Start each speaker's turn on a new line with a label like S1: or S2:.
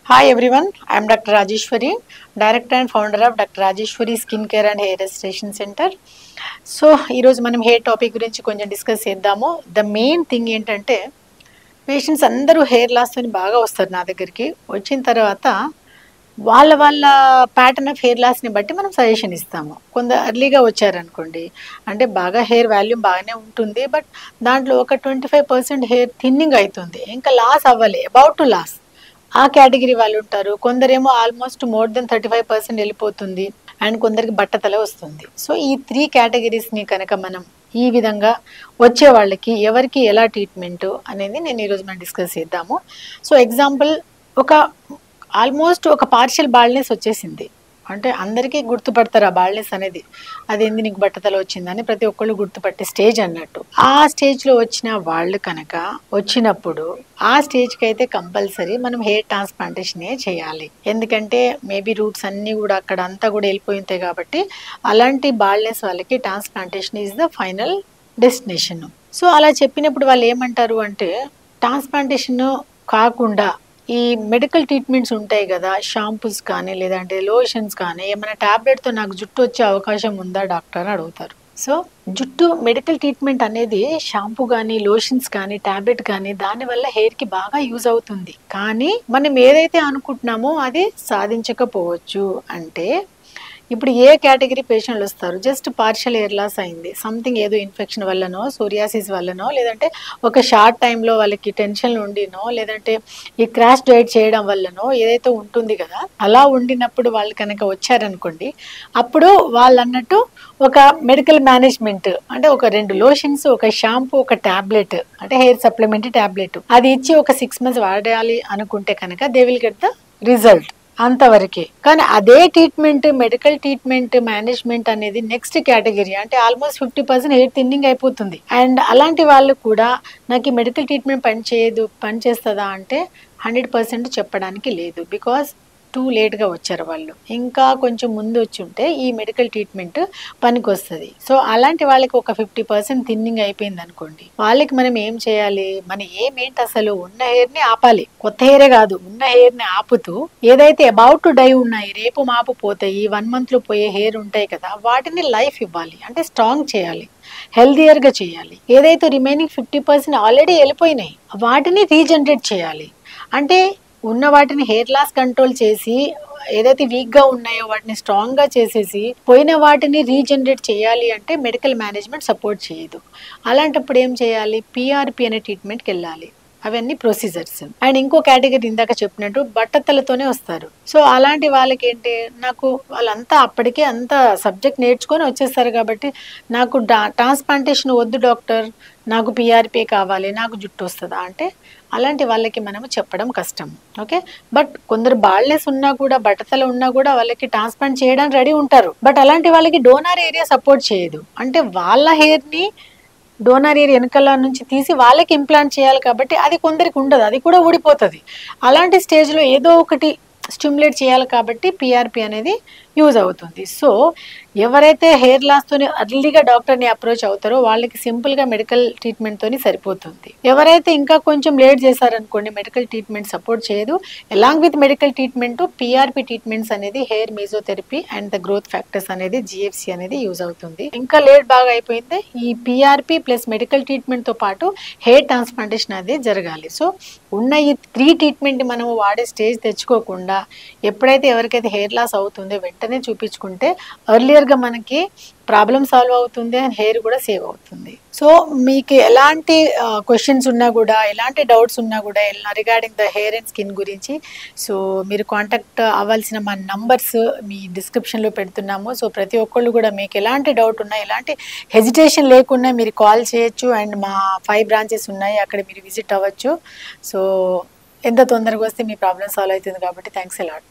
S1: Hi everyone, I am Dr. Rajeshwari, Director and Founder of Dr. Rajeshwari Skin Care and Hair Restoration Center. So ఈరోజు మనం hair topic గురించి కొంచెం discuss చేద్దాము. The main thing ఏంటంటే patients అందరూ hair లాస్తోని బాగా వస్తారు నా దగ్గరికి. వచ్చిన తర్వాత వాళ్ళ ప్యాటర్న్ ఆఫ్ హెయిర్ లాస్ని బట్టి మనం సజెషన్ ఇస్తాము. కొంత ఎర్లీగా వచ్చారనుకోండి, అంటే బాగా హెయిర్ వాల్యూమ్ బాగానే ఉంటుంది, బట్ దాంట్లో ఒక 25% హెయిర్ థిన్నింగ్ అవుతుంది, ఇంకా లాస్ అవ్వాలి, అబౌట్ టు లాస్. ఆ కేటగిరీ వాళ్ళు ఉంటారు. కొందరేమో ఆల్మోస్ట్ మోర్ దెన్ 35% వెళ్ళిపోతుంది, అండ్ కొందరికి బట్టతల వస్తుంది. సో ఈ 3 కేటగిరీస్ని కనుక మనం ఈ విధంగా వచ్చే వాళ్ళకి ఎవరికి ఎలా ట్రీట్మెంట్ అనేది నేను ఈరోజు మనం డిస్కస్ చేద్దాము. సో ఎగ్జాంపుల్, ఆల్మోస్ట్ ఒక పార్షియల్ బాల్నెస్ వచ్చేసింది అంటే అందరికీ గుర్తుపడతారు ఆ బాల్నెస్ అనేది, అదేంది నీకు బట్టతల వచ్చిందని ప్రతి ఒక్కళ్ళు గుర్తుపట్టే స్టేజ్ అన్నట్టు. ఆ స్టేజ్లో వచ్చిన వాళ్ళు కనుక వచ్చినప్పుడు ఆ స్టేజ్కి అయితే కంపల్సరీ మనం హెయిర్ ట్రాన్స్ప్లాంటేషనే చేయాలి. ఎందుకంటే మేబీ రూట్స్ అన్నీ కూడా అక్కడ అంతా కూడా వెళ్ళిపోయి ఉంటాయి కాబట్టి అలాంటి బాల్నెస్ వాళ్ళకి transplantation is the final destination. So అలా చెప్పినప్పుడు వాళ్ళు ఏమంటారు అంటే, ట్రాన్స్ప్లాంటేషన్ కాకుండా ఈ మెడికల్ ట్రీట్మెంట్స్ ఉంటాయి కదా, షాంపూస్ కానీ లేదంటే లోషన్స్ కానీ, ఏమైనా ట్యాబ్లెట్తో నాకు జుట్టు వచ్చే అవకాశం ఉందా డాక్టర్ అని అడుగుతారు. సో జుట్టు మెడికల్ ట్రీట్మెంట్ అనేది షాంపూ కానీ లోషన్స్ కానీ ట్యాబ్లెట్ కానీ దానివల్ల హెయిర్కి బాగా యూజ్ అవుతుంది, కానీ మనం ఏదైతే అనుకుంటున్నామో అది సాధించకపోవచ్చు. అంటే ఇప్పుడు ఏ కేటగిరీ పేషెంట్లు వస్తారు, జస్ట్ పార్షియల్ హెయిర్ లాస్ అయింది, సంథింగ్ ఏదో ఇన్ఫెక్షన్ వల్లనో సోరియాసిస్ వల్లనో లేదంటే ఒక షార్ట్ టైంలో వాళ్ళకి టెన్షన్ ఉండినో లేదంటే ఈ క్రాష్ డైట్ చేయడం వల్లనో ఏదైతే ఉంటుంది కదా, అలా ఉండినప్పుడు వాళ్ళు కనుక వచ్చారనుకోండి, అప్పుడు వాళ్ళు అన్నట్టు ఒక మెడికల్ మేనేజ్మెంట్ అంటే ఒక 2 లోషన్స్, ఒక షాంపూ, ఒక ట్యాబ్లెట్ అంటే హెయిర్ సప్లిమెంటరీ ట్యాబ్లెట్ అది ఇచ్చి ఒక 6 months వాడాలి అనుకుంటే కనుక they will get the result, అంతవరకే. కానీ అదే ట్రీట్మెంట్ మెడికల్ ట్రీట్మెంట్ మేనేజ్మెంట్ అనేది నెక్స్ట్ కేటగిరీ, అంటే ఆల్మోస్ట్ 50% హెయిర్ థిన్నింగ్ అయిపోతుంది. అండ్ అలాంటి వాళ్ళు కూడా నాకు ఈ మెడికల్ ట్రీట్మెంట్ పనిచేస్తుందా అంటే 100% చెప్పడానికి లేదు, బికాస్ టూ లేట్గా వచ్చారు వాళ్ళు. ఇంకా కొంచెం ముందు వచ్చి ఉంటే ఈ మెడికల్ ట్రీట్మెంట్ పనికి వస్తుంది. సో అలాంటి వాళ్ళకి ఒక 50% థిన్నింగ్ అయిపోయింది అనుకోండి, వాళ్ళకి మనం ఏం చేయాలి, మన ఏమేంటి అసలు ఉన్న హెయిర్ని ఆపాలి, కొత్త హెయిరే కాదు ఉన్న హెయిర్ని ఆపుతూ ఏదైతే అబౌట్ టు డై ఉన్నాయి, రేపు మాపు పోతాయి, 1 monthలో పోయే హెయిర్ ఉంటాయి కదా, వాటిని లైఫ్ ఇవ్వాలి, అంటే స్ట్రాంగ్ చేయాలి, హెల్దియర్గా చేయాలి. ఏదైతే రిమైనింగ్ 50% ఆల్రెడీ వెళ్ళిపోయినాయి వాటిని రీజనరేట్ చేయాలి. అంటే ఉన్న వాటిని హెయిర్ లాస్ కంట్రోల్ చేసి ఏదైతే వీక్గా ఉన్నాయో వాటిని స్ట్రాంగ్గా చేసేసి పోయిన వాటిని రీజనరేట్ చేయాలి అంటే మెడికల్ మేనేజ్మెంట్ సపోర్ట్ చేయదు. అలాంటప్పుడు ఏం చేయాలి, పిఆర్పి అనే ట్రీట్మెంట్కి వెళ్ళాలి. అవన్నీ ప్రొసీజర్స్. అండ్ ఇంకో కేటగిరీ ఇందాక చెప్పినట్టు బట్టతలతోనే వస్తారు. సో అలాంటి వాళ్ళకి ఏంటి, నాకు వాళ్ళంతా అప్పటికే అంత సబ్జెక్ట్ నేర్చుకొని వచ్చేస్తారు కాబట్టి నాకు ట్రాన్స్ప్లాంటేషన్ వద్దు డాక్టర్, నాకు పిఆర్పీ కావాలి, నాకు జుట్టు వస్తుందా అంటే అలాంటి వాళ్ళకి మనము చెప్పడం కష్టం. ఓకే, బట్ కొందరు బాల్నెస్ ఉన్నా కూడా బట్టతల ఉన్నా కూడా వాళ్ళకి ట్రాన్స్ప్లాంట్ చేయడానికి రెడీ ఉంటారు, బట్ అలాంటి వాళ్ళకి డోనార్ ఏరియా సపోర్ట్ చేయదు. అంటే వాళ్ళ హెయిర్ని డోనార్ ఏరియా వెనకాల నుంచి తీసి వాళ్ళకి ఇంప్లాంట్ చేయాలి కాబట్టి అది కొందరికి ఉండదు, అది కూడా ఊడిపోతుంది. అలాంటి స్టేజ్లో ఏదో ఒకటి స్టిమ్యులేట్ చేయాలి కాబట్టి పిఆర్పి అనేది యూజ్ అవుతుంది. సో ఎవరైతే హెయిర్ లాస్తోని అర్లీగా డాక్టర్ని అప్రోచ్ అవుతారో వాళ్ళకి సింపుల్గా మెడికల్ ట్రీట్మెంట్తోని సరిపోతుంది. ఎవరైతే ఇంకా కొంచెం లేట్ చేశారనుకోండి, మెడికల్ ట్రీట్మెంట్ సపోర్ట్ చేయదు. Along with medical treatment PRP treatments అనేది hair mesotherapy and the growth factors అనేది జిఎఫ్సి అనేది యూజ్ అవుతుంది. ఇంకా లేట్ బాగా అయిపోయింది, ఈ పిఆర్పి ప్లస్ మెడికల్ ట్రీట్మెంట్తో పాటు హెయిర్ ట్రాన్స్ప్లాంటేషన్ అనేది జరగాలి. సో ఉన్న ఈ 3 ట్రీట్మెంట్ మనం వాడే స్టేజ్ తెచ్చుకోకుండా ఎప్పుడైతే ఎవరికైతే హెయిర్ లాస్ అవుతుందో వెంటనే చూపించుకుంటే ఎర్లియర్గా మనకి ప్రాబ్లం సాల్వ్ అవుతుంది అండ్ హెయిర్ కూడా సేవ్ అవుతుంది. సో మీకు ఎలాంటి క్వశ్చన్స్ ఉన్నా కూడా ఎలాంటి డౌట్స్ ఉన్నా కూడా regarding the hair and skin గురించి సో మీరు కాంటాక్ట్ అవ్వాల్సిన మా నంబర్స్ మీ డిస్క్రిప్షన్లో పెడుతున్నాము. సో ప్రతి ఒక్కళ్ళు కూడా మీకు ఎలాంటి డౌట్ ఉన్నా ఎలాంటి హెజిటేషన్ లేకుండా మీరు కాల్ చేయొచ్చు. అండ్ మా 5 branches ఉన్నాయి, అక్కడ మీరు విజిట్ అవ్వచ్చు. సో ఎంత తొందరగా వస్తే మీ ప్రాబ్లం సాల్వ్ అవుతుంది కాబట్టి థ్యాంక్స్ ఎ లాట్.